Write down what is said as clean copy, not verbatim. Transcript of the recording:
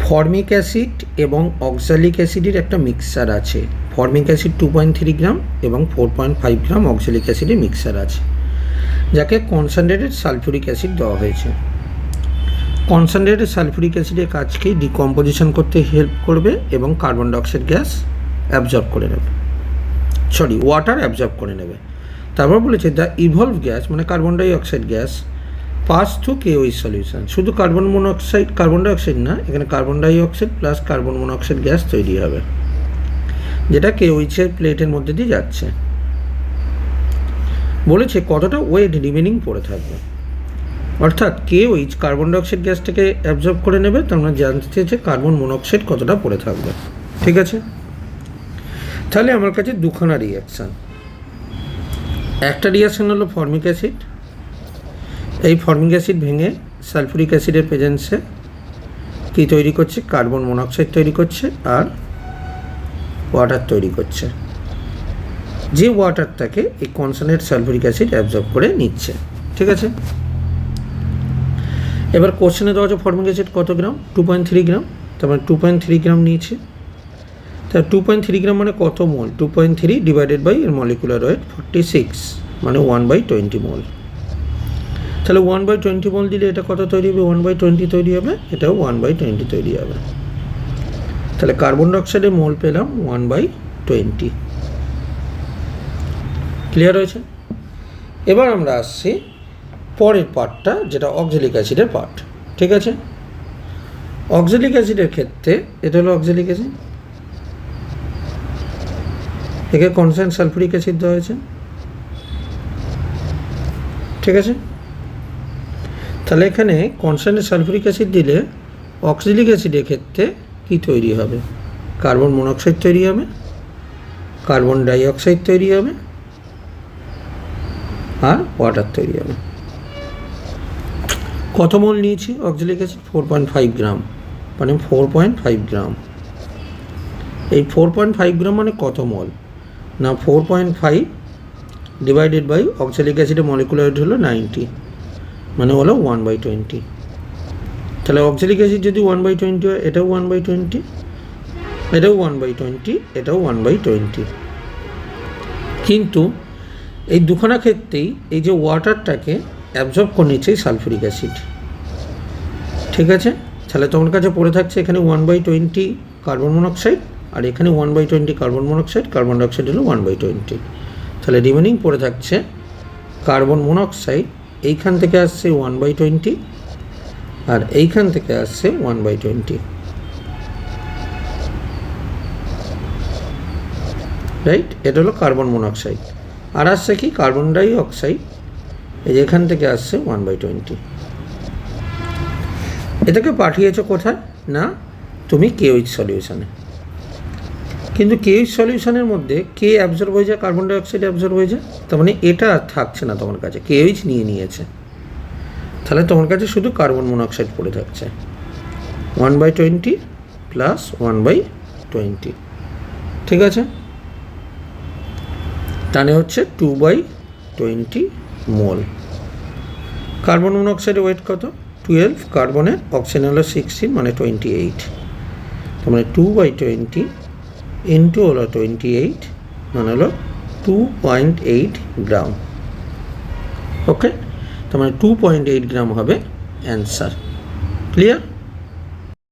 Formic acid এবং oxalic অ্যাসিডের একটা মিক্সচার আছে। ফর্মিক অ্যাসিড 2.3 গ্রাম এবং 4.5 গ্রাম অক্সালিক অ্যাসিডের মিক্সচার আছে, যাকে কনসেন্ট্রেটেড সালফিউরিক অ্যাসিড দেওয়া হয়েছে। কনসেন্ট্রেটেড সালফিউরিক অ্যাসিডের কাজকে ডিকম্পোজিশন করতে হেল্প করবে এবং কার্বন ডাইঅক্সাইড গ্যাস অ্যাবজর্ব করে নেবে, ওয়াটার অ্যাবজর্ব করে নেবে। তারপর বলেছে দ্য ইভলভ গ্যাস মানে carbon dioxide gas pass through KOH solution. শুধু কার্বন ডাইঅক্সাইড না, এখানে carbon dioxide plus carbon monoxide gas তৈরি হবে, যেটা KOH এর প্লেটের মধ্যে দিয়ে যাচ্ছে। বলেছে কতটা ওয়েট রিমেনিং পড়ে থাকবে, অর্থাৎ KOH কার্বন ডাইঅক্সাইড গ্যাসটাকে অ্যাবজর্ব করে নেবে, তার মানে জানতে চেয়েছে কার্বন মনোক্সাইড কতটা পড়ে থাকবে। ঠিক আছে, তাহলে আমার কাছে দুখানা রিয়াকশান। একটা রিয়াকশান হলো ফর্মিক অ্যাসিড। এই ফর্মিক অ্যাসিড ভেঙে সালফিউরিক অ্যাসিডের প্রেজেন্সে কী তৈরি করছে, কার্বন মনোক্সাইড তৈরি করছে আর ওয়াটার তৈরি করছে, যে ওয়াটারটাকে এই কনসেন্ট্রেটেড সালফিউরিক অ্যাসিড অ্যাবজর্ব করে নিচ্ছে। ঠিক আছে, এবার কোশ্চেনে দেওয়া আছে ফর্মিক অ্যাসিড কত গ্রাম, 2.3 গ্রাম। তার মানে 2.3 গ্রাম নিয়েছে। তা 2.3 গ্রাম মানে কত মোল, 2.3 ডিভাইডেড বাই এর মলিকুলার ওয়েট 46 মানে 1/20 মোল। তাহলে 1/20 মোল দিলে এটা কত তৈরি হবে, 1/20 তৈরি হবে, এটাও 1/20 তৈরি হবে। তাহলে কার্বন ডাইঅক্সাইডের মোল পেলাম 1/20। ক্লিয়ার হয়েছে? এবার আমরা আসছি পরের পার্টটা, যেটা অক্সালিক অ্যাসিডের পার্ট। ঠিক আছে, অক্সালিক অ্যাসিডের ক্ষেত্রে এটা হলো অক্সালিক অ্যাসিড, একে কনসেন্ট্রেটেড সালফিউরিক অ্যাসিড দেওয়া হয়েছে। ঠিক আছে, তাহলে এখানে কনসেন্ট্রেটেড সালফিউরিক অ্যাসিড দিলে অক্সালিক অ্যাসিডের ক্ষেত্রে কী তৈরি হবে, কার্বন মনোক্সাইড তৈরি হবে, কার্বন ডাইঅক্সাইড তৈরি হবে আর ওয়াটার তৈরি হবে। কত মোল নিয়েছি অক্সালিক অ্যাসিড, 4.5 গ্রাম, মানে 4.5 গ্রাম। এই 4.5 গ্রাম মানে কত মোল না, 4.5 ডিভাইডেড বাই অক্সালিক অ্যাসিডের মলিকুলার ওয়েট হলো 90, মানে হলো 1/20। তাহলে অক্সালিক অ্যাসিড যদি 1/20 হয়, এটাও 1/20, এটাও 1/20, এটাও 1/20। কিন্তু এই দুখানা ক্ষেত্রেই এই যে ওয়াটারটাকে অ্যাবজর্ব করে নিচ্ছে সালফিউরিক অ্যাসিড। ঠিক আছে, তাহলে তোমার কাছে পড়ে থাকছে এখানে 1/20 কার্বন মনোক্সাইড আর এখানে 1/20 কার্বন মনোক্সাইড, কার্বন ডাইঅক্সাইড হলো 1/20। তাহলে রিমেনিং পড়ে থাকছে কার্বন মনোক্সাইড, এইখান থেকে আসছে 1/20 আর এইখান থেকে আসছে 1/20। রাইট, এটা হলো কার্বন মনোক্সাইড। আর আসছে কি কার্বন ডাইঅক্সাইড, এই যে এখান থেকে আসছে 1/20। এটাকে পাঠিয়েছো কোথায় না, তুমি KOH সলিউশনে। কিন্তু KOH সলিউশনের মধ্যে কে অ্যাবজর্ব হয়ে যায়, কার্বন ডাইঅক্সাইড অ্যাবজর্ব হয়ে যায়, তার মানে এটা আর থাকছে না তোমার কাছে, KOH নিয়েছে। তাহলে তোমার কাছে শুধু কার্বন মনোক্সাইড পড়ে থাকছে, 1/20 প্লাস 1/20। ঠিক আছে, তাহলে হচ্ছে 2/20 মোল। কার্বন মনোক্সাইডের ওয়েট কত, 12, কার্বনের, অক্সিজেন হলো 16 মানে 28। তার মানে 2/20 ইন্টু হলো 28 মানে হলো 2.8 গ্রাম। ওকে, তার মানে 2.8 গ্রাম হবে অ্যান্সার। ক্লিয়ার?